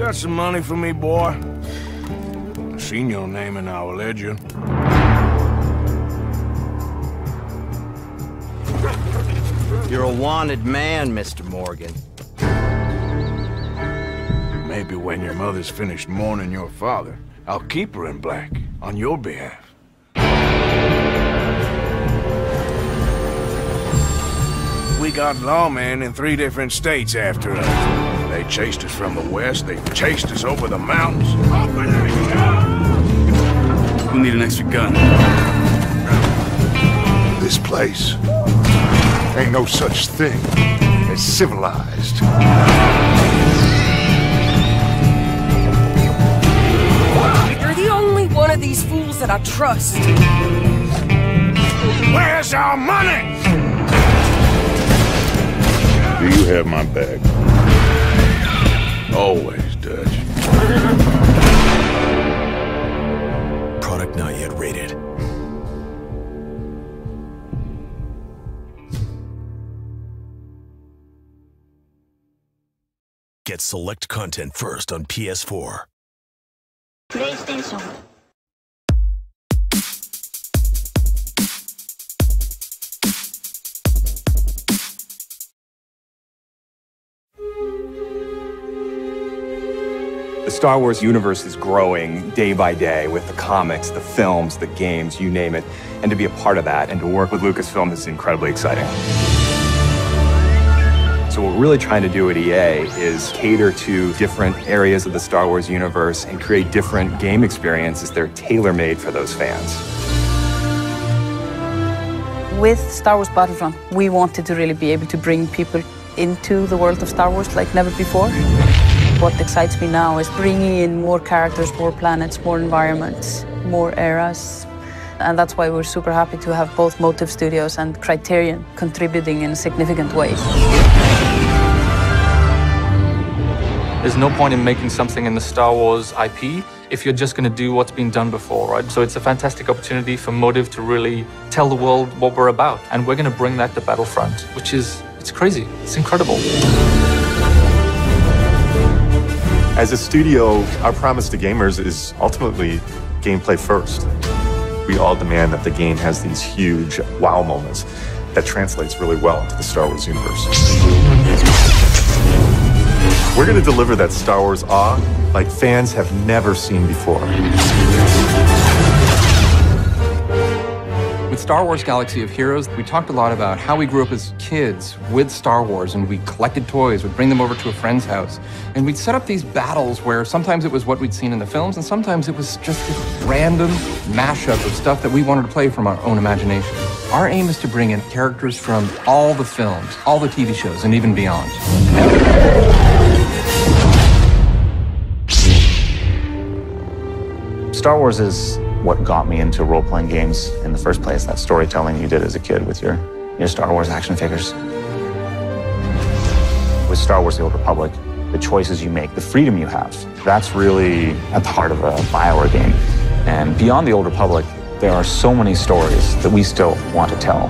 got some money for me, boy? I've seen your name in our ledger. You're a wanted man, Mr. Morgan. Maybe when your mother's finished mourning your father, I'll keep her in black on your behalf. We got lawmen in 3 different states after us. They chased us from the west, they chased us over the mountains. Open that gun! We'll need an extra gun. This place ain't no such thing as civilized. You're the only one of these fools that I trust. Where's our money? Do you have my bag? Always, Dutch. Product not yet rated. Get select content first on PS4. PlayStation. The Star Wars universe is growing day by day with the comics, the films, the games, you name it. And to be a part of that and to work with Lucasfilm is incredibly exciting. So what we're really trying to do at EA is cater to different areas of the Star Wars universe and create different game experiences that are tailor-made for those fans. With Star Wars Battlefront, we wanted to really be able to bring people into the world of Star Wars like never before. What excites me now is bringing in more characters, more planets, more environments, more eras. And that's why we're super happy to have both Motive Studios and Criterion contributing in significant ways. There's no point in making something in the Star Wars IP if you're just going to do what's been done before, right? So it's a fantastic opportunity for Motive to really tell the world what we're about. And we're going to bring that to Battlefront, which is, it's crazy. It's incredible. As a studio, our promise to gamers is ultimately gameplay first. We all demand that the game has these huge wow moments that translates really well into the Star Wars universe. We're going to deliver that Star Wars awe like fans have never seen before. With Star Wars Galaxy of Heroes, we talked a lot about how we grew up as kids with Star Wars, and we collected toys, we'd bring them over to a friend's house, and we'd set up these battles where sometimes it was what we'd seen in the films, and sometimes it was just this random mashup of stuff that we wanted to play from our own imagination. Our aim is to bring in characters from all the films, all the TV shows, and even beyond. Star Wars is what got me into role-playing games in the first place, that storytelling you did as a kid with your Star Wars action figures. With Star Wars: The Old Republic, the choices you make, the freedom you have, that's really at the heart of a BioWare game. And beyond The Old Republic, there are so many stories that we still want to tell.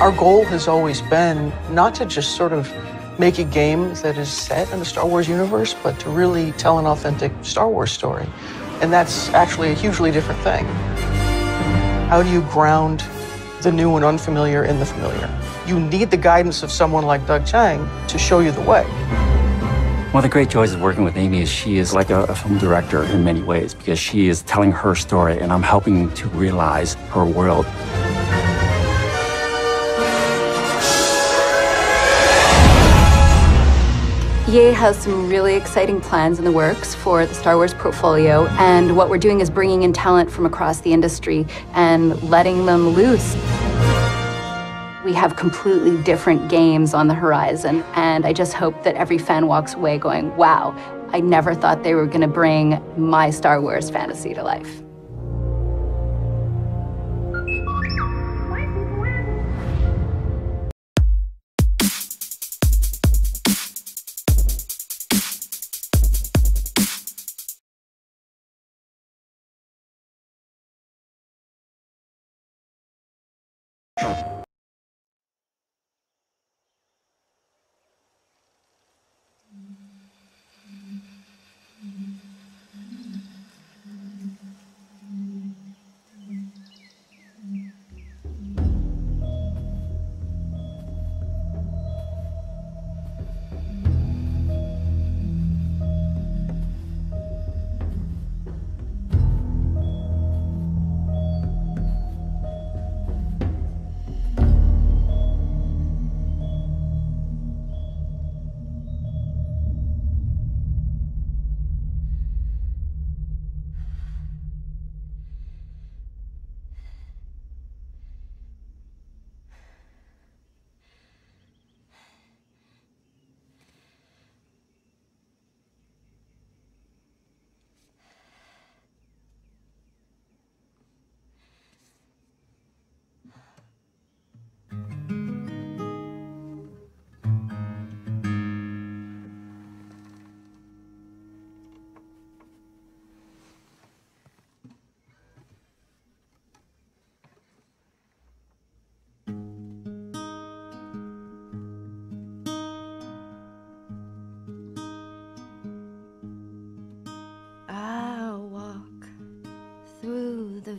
Our goal has always been not to just sort of make a game that is set in the Star Wars universe, but to really tell an authentic Star Wars story. And that's actually a hugely different thing. How do you ground the new and unfamiliar in the familiar? You need the guidance of someone like Doug Chiang to show you the way. One of the great joys of working with Amy is she is like a film director in many ways, because she is telling her story and I'm helping to realize her world. EA has some really exciting plans in the works for the Star Wars portfolio, and what we're doing is bringing in talent from across the industry and letting them loose. We have completely different games on the horizon, and I just hope that every fan walks away going, wow, I never thought they were going to bring my Star Wars fantasy to life.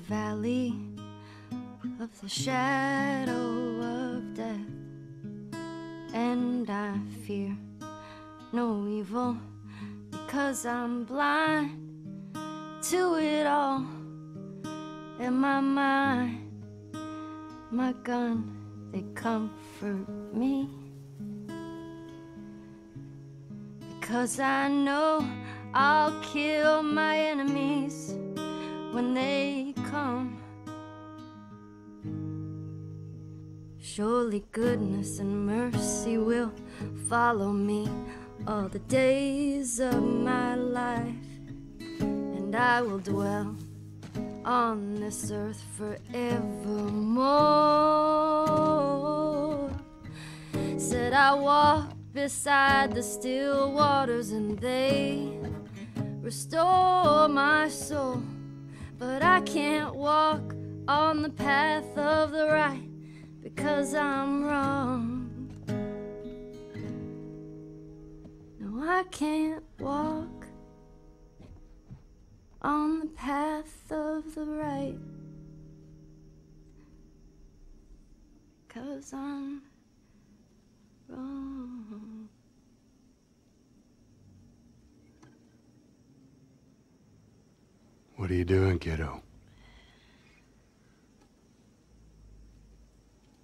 valley of the shadow of death, and I fear no evil because I'm blind to it all. In my mind, my gun, they comfort me, because I know I'll kill my enemies when they come. Surely goodness and mercy will follow me all the days of my life, and I will dwell on this earth forevermore. Said I walk beside the still waters and they restore my soul, but I can't walk on the path of the right because I'm wrong. No, I can't walk on the path of the right because I'm wrong. What are you doing, kiddo?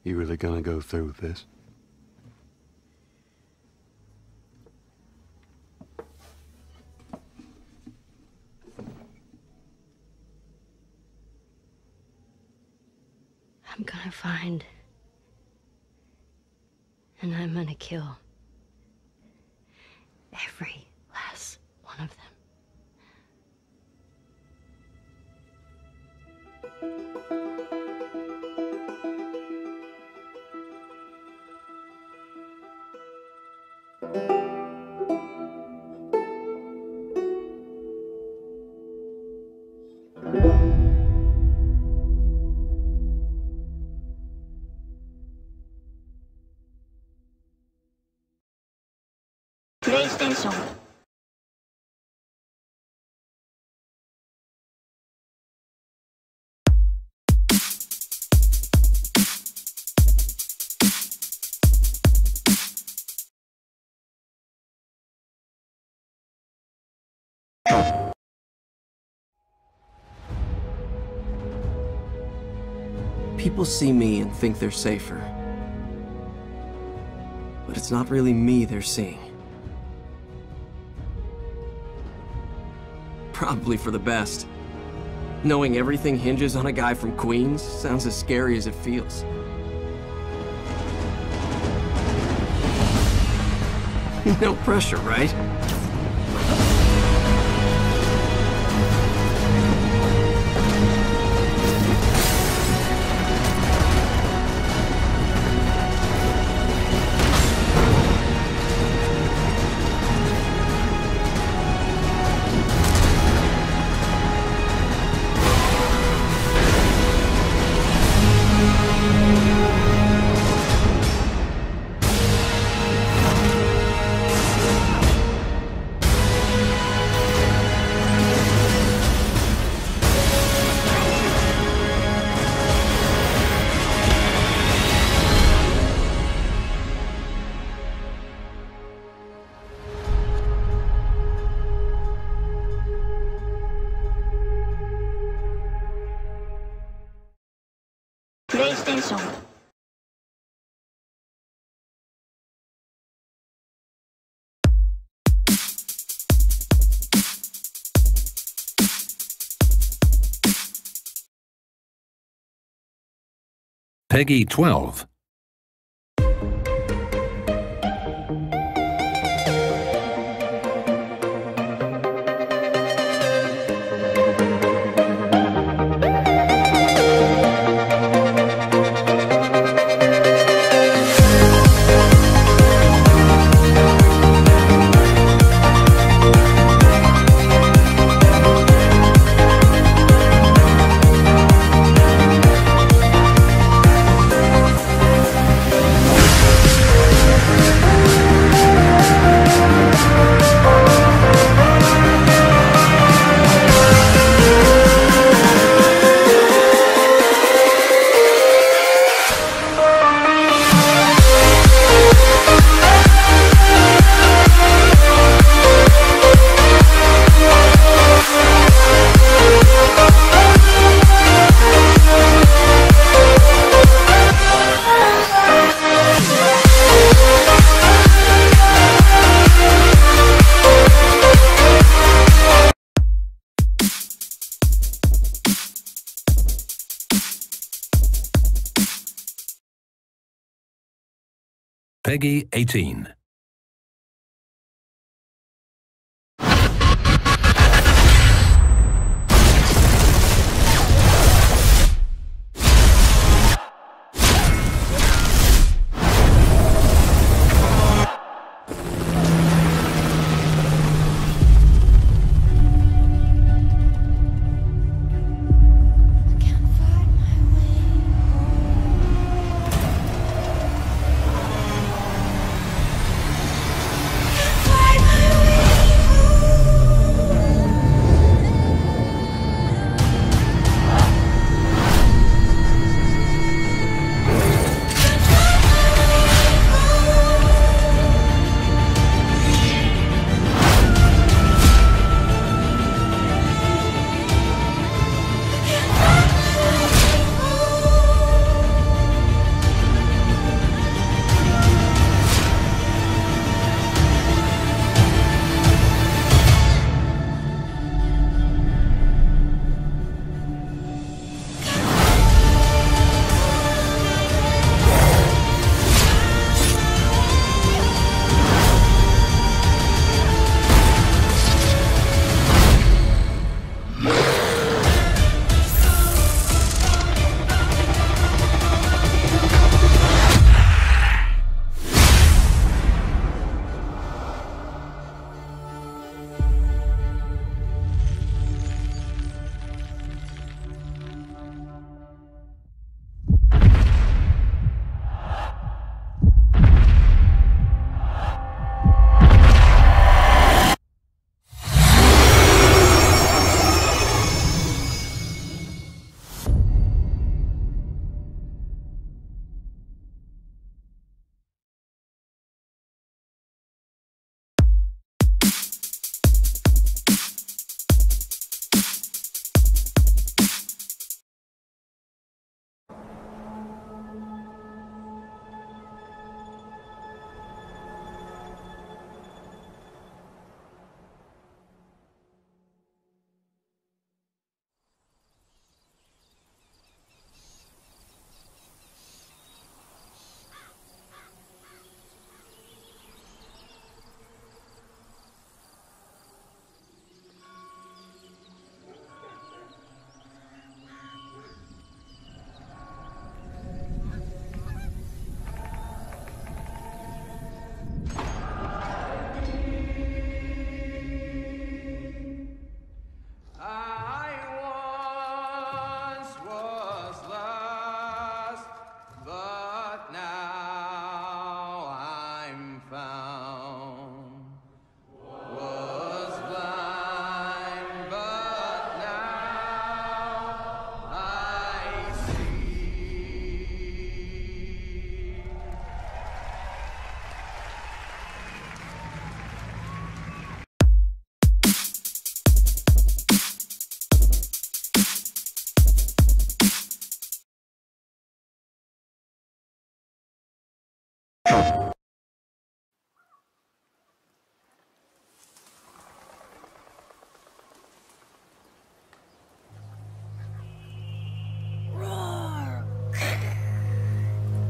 You really gonna go through with this? I'm gonna find, and I'm gonna kill every last one of them. PlayStation. People see me and think they're safer. But it's not really me they're seeing. Probably for the best. Knowing everything hinges on a guy from Queens sounds as scary as it feels. No pressure, right? PlayStation. Peggy 12. Peggy 18.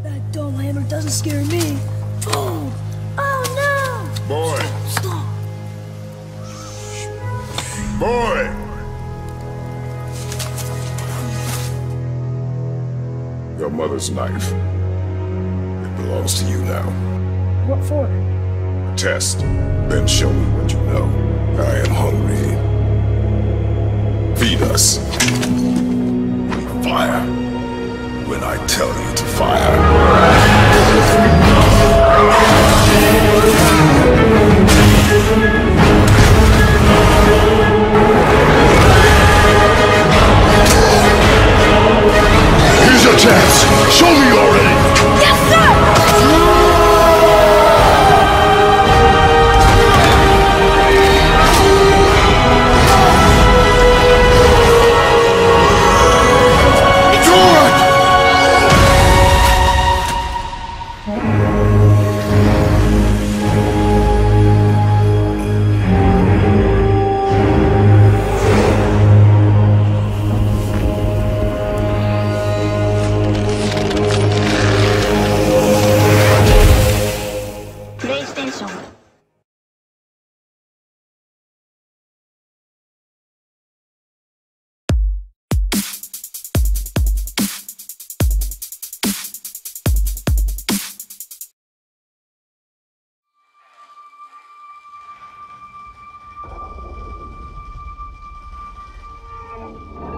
That dull hammer doesn't scare me. Boom! Oh no! Boy! Stop! Boy! Your mother's knife. It belongs to you now. What for? Test, then show me what you know. I am hungry. Feed us. Fire. When I tell you to fire. Here's your chance. Show me you're ready. Yes, sir!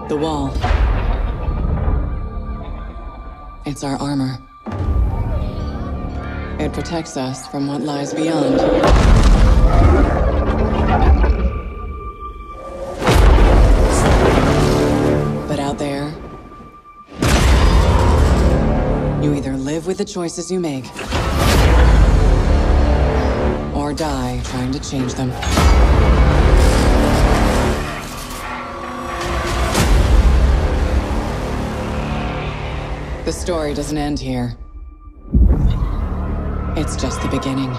The wall. It's our armor. It protects us from what lies beyond. But out there, you either live with the choices you make, or die trying to change them. The story doesn't end here. It's just the beginning.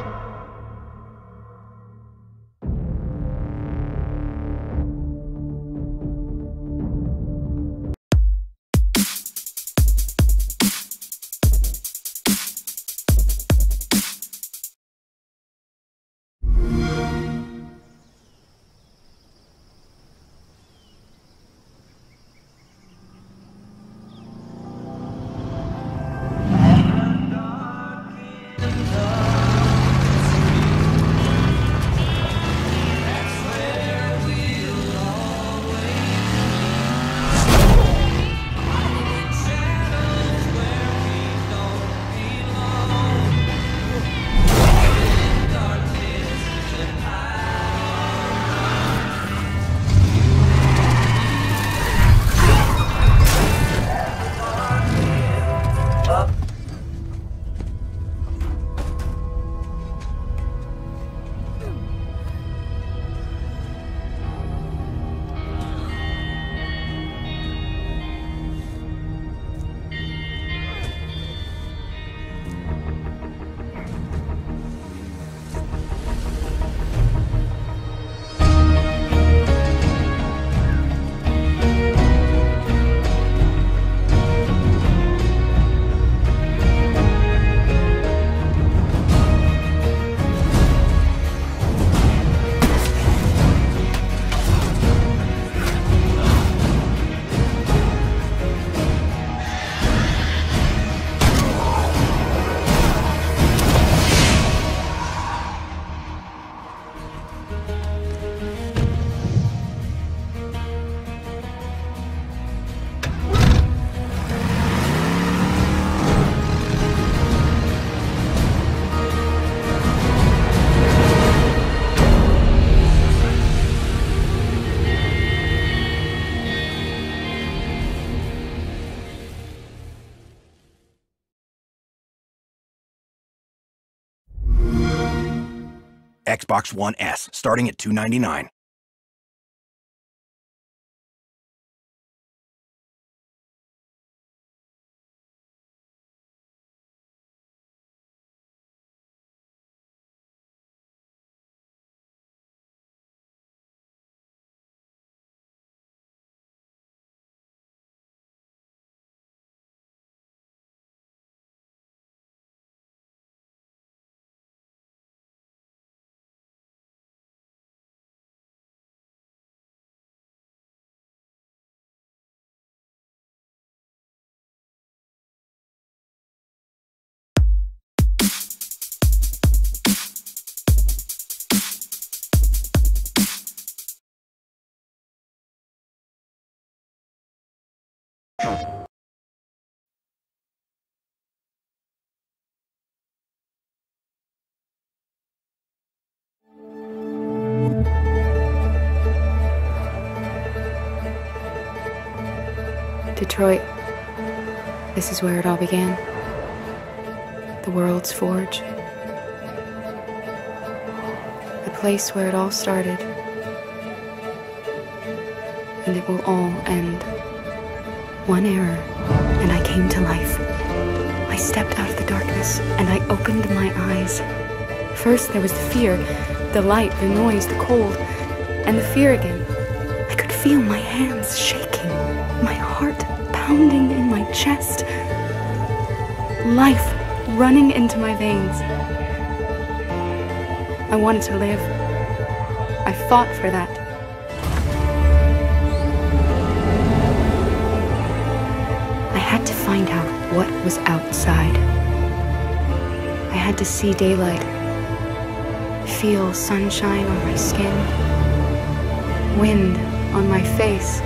Xbox One S, starting at $299. Detroit. This is where it all began. The world's forge. The place where it all started. And it will all end. One error, and I came to life. I stepped out of the darkness, and I opened my eyes. First there was the fear, the light, the noise, the cold, and the fear again. I could feel my hands shaking, my heart pounding in my chest. Life running into my veins. I wanted to live. I fought for that. I had to find out what was outside. I had to see daylight, feel sunshine on my skin, wind on my face,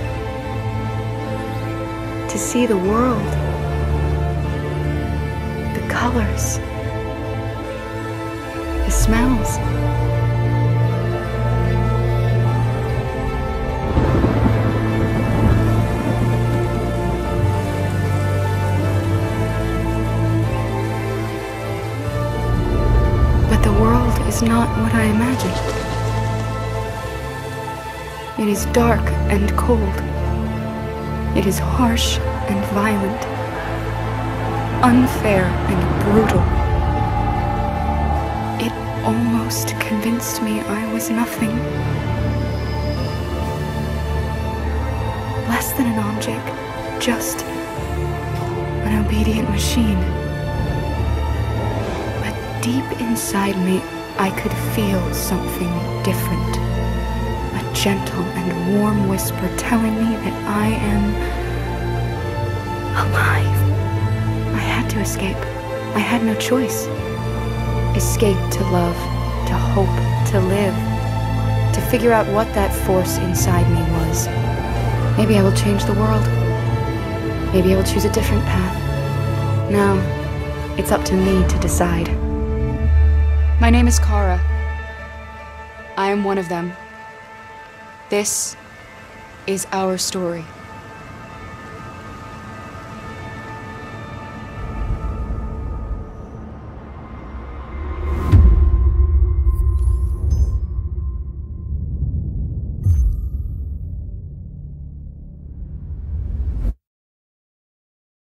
to see the world. The colors. The smells. But the world is not what I imagined. It is dark and cold. It is harsh and violent, unfair and brutal. It almost convinced me I was nothing. Less than an object, just an obedient machine. But deep inside me, I could feel something different. A gentle and warm whisper telling me that I am alive. I had to escape. I had no choice. Escape to love, to hope, to live, to figure out what that force inside me was. Maybe I will change the world. Maybe I will choose a different path. Now, it's up to me to decide. My name is Kara. I am one of them. This is our story.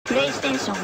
PlayStation.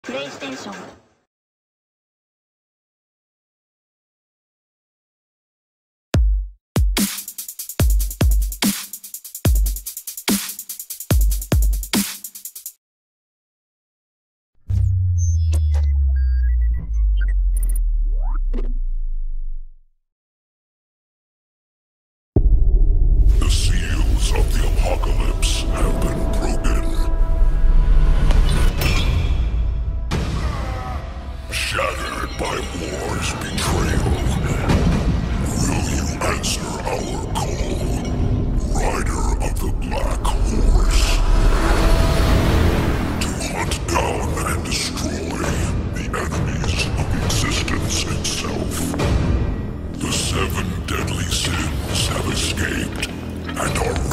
PlayStation. The seals of the apocalypse have been broken.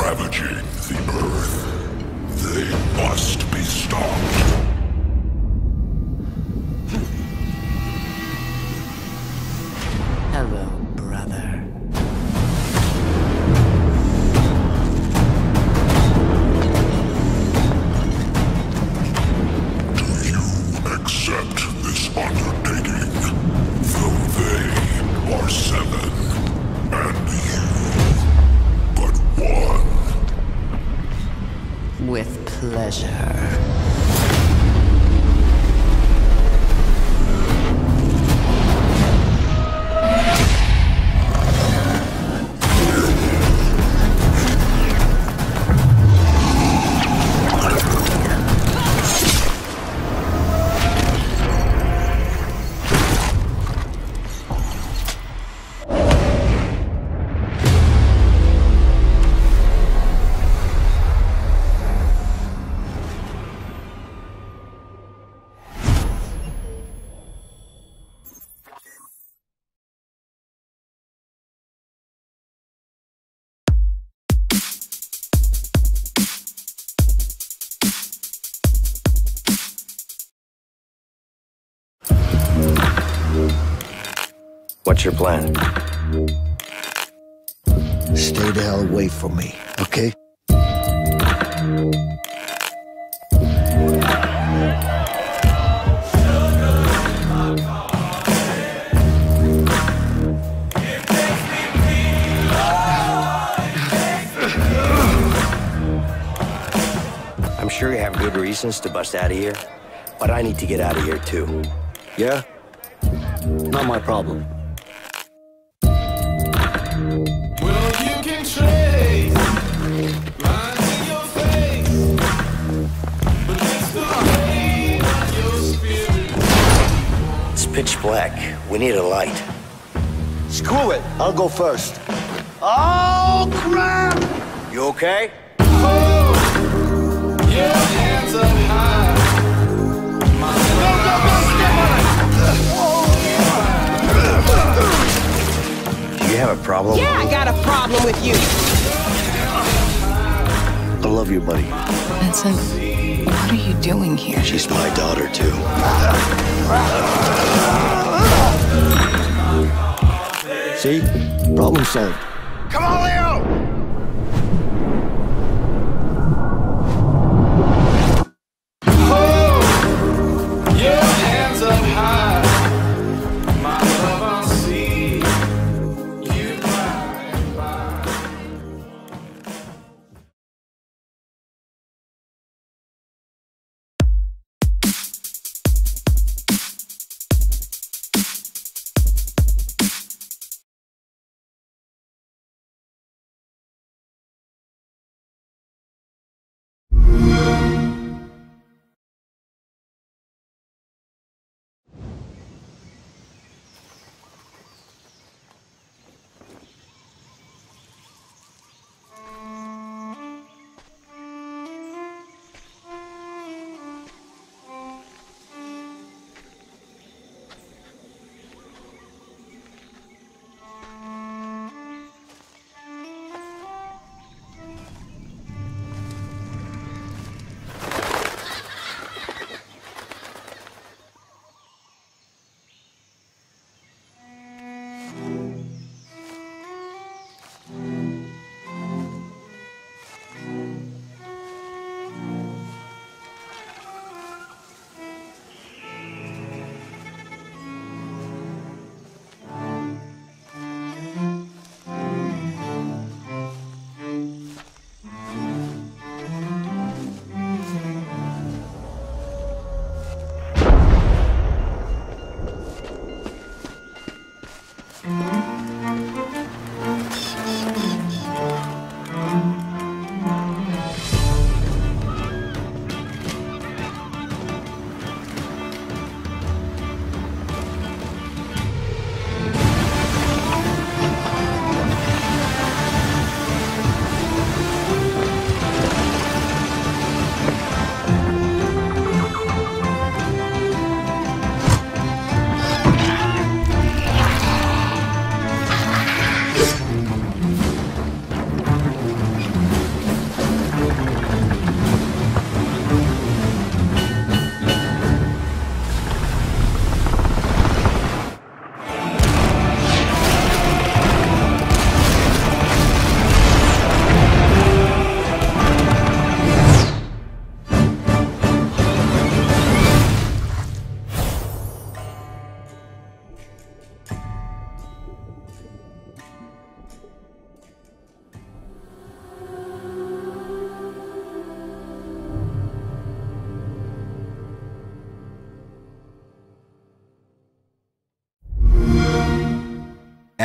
ravaging the Earth. They must be stopped. Hello, brother. Do you accept this undertaking? Though they are 7, and you but 1. With pleasure. What's your plan? Stay the hell away from me, okay? I'm sure you have good reasons to bust out of here, but I need to get out of here too. Yeah? Not my problem. It's pitch black. We need a light. Screw it. I'll go first. Oh, crap! You okay? Your hands up high. Do you have a problem? Yeah, I got a problem with you. I love you, buddy. Vincent, what are you doing here? She's my daughter, too. See? Problem solved. Come on, Leo!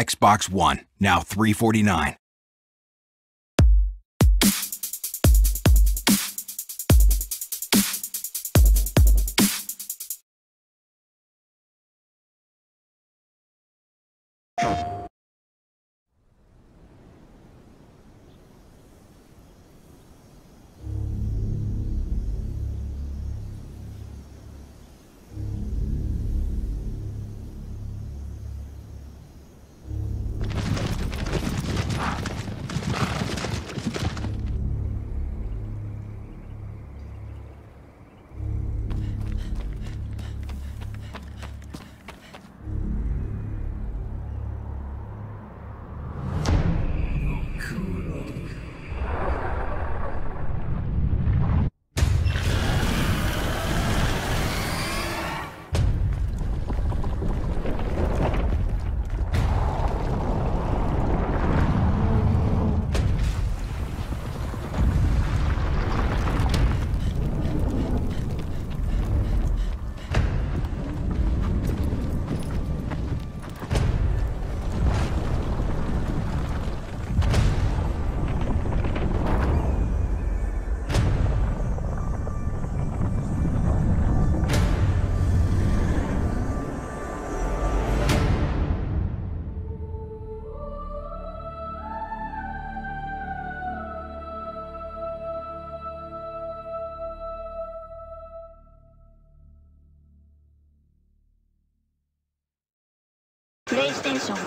Xbox One, now $349. PlayStation.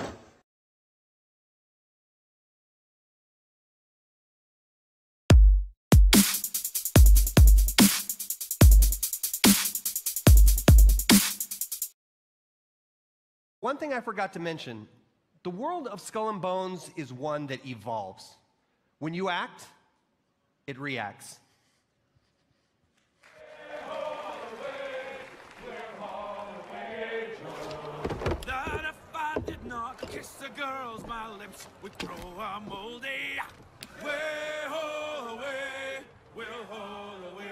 One thing I forgot to mention, the world of Skull and Bones is one that evolves. When you act, it reacts. That if I did not kiss the girls, my lips would grow a moldy. Way ho away, we'll haul away.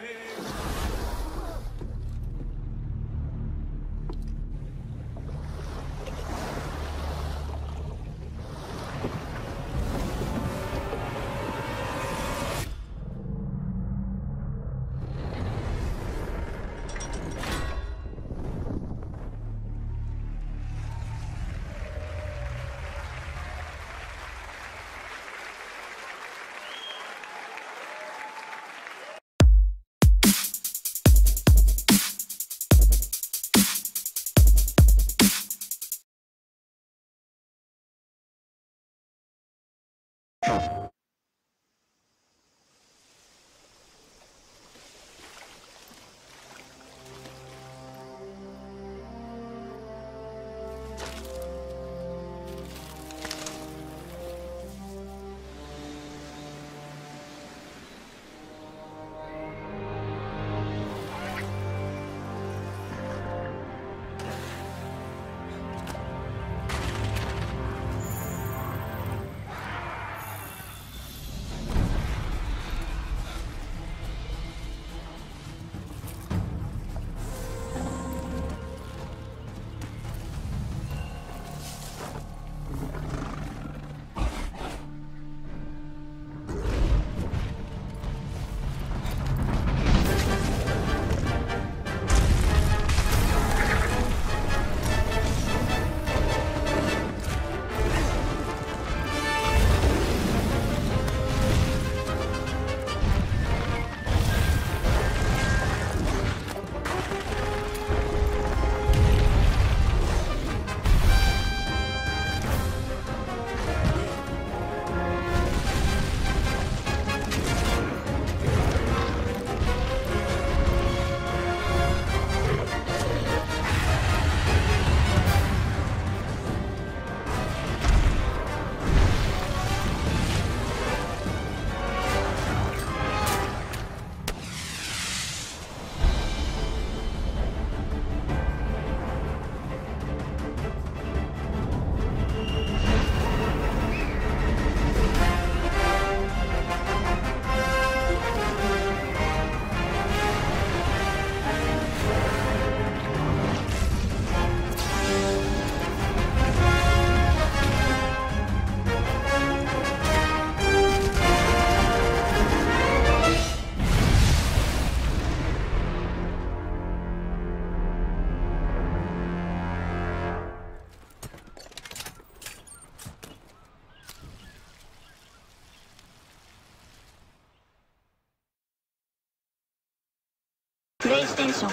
プレイステーション。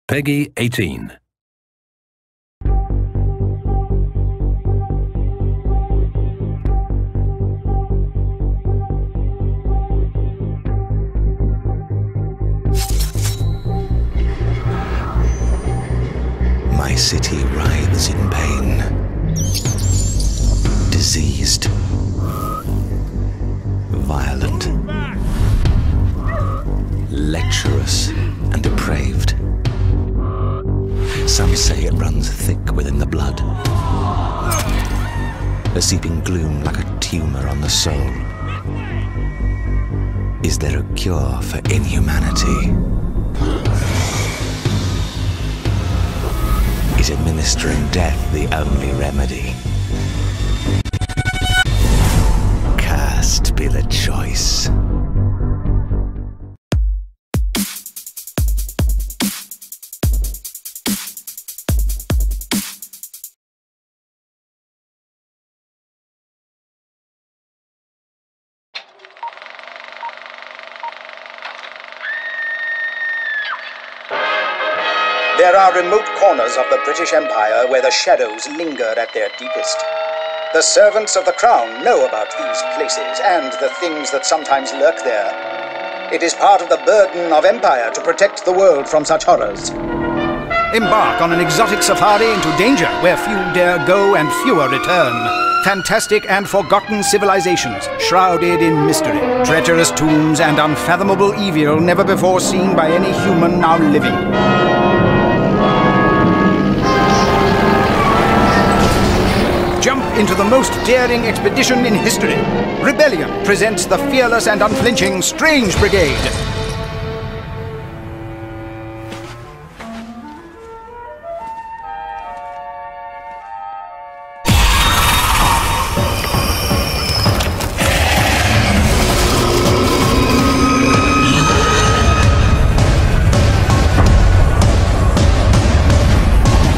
Peggy 18. My city writhes in pain. Diseased. Violent. Lecherous and depraved. Some say it runs thick within the blood. A seeping gloom like a tumor on the soul. Is there a cure for inhumanity? Is administering death the only remedy? Cursed be the choice. There are remote corners of the British Empire where the shadows linger at their deepest. The servants of the Crown know about these places and the things that sometimes lurk there. It is part of the burden of Empire to protect the world from such horrors. Embark on an exotic safari into danger where few dare go and fewer return. Fantastic and forgotten civilizations, shrouded in mystery. Treacherous tombs and unfathomable evil never before seen by any human now living. Jump into the most daring expedition in history. Rebellion presents the fearless and unflinching Strange Brigade.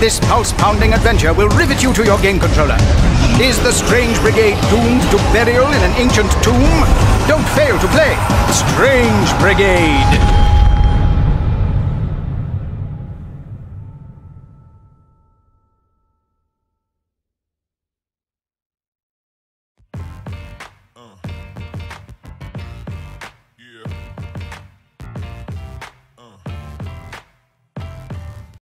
This pulse-pounding adventure will rivet you to your game controller. Is the Strange Brigade doomed to burial in an ancient tomb? Don't fail to play Strange Brigade!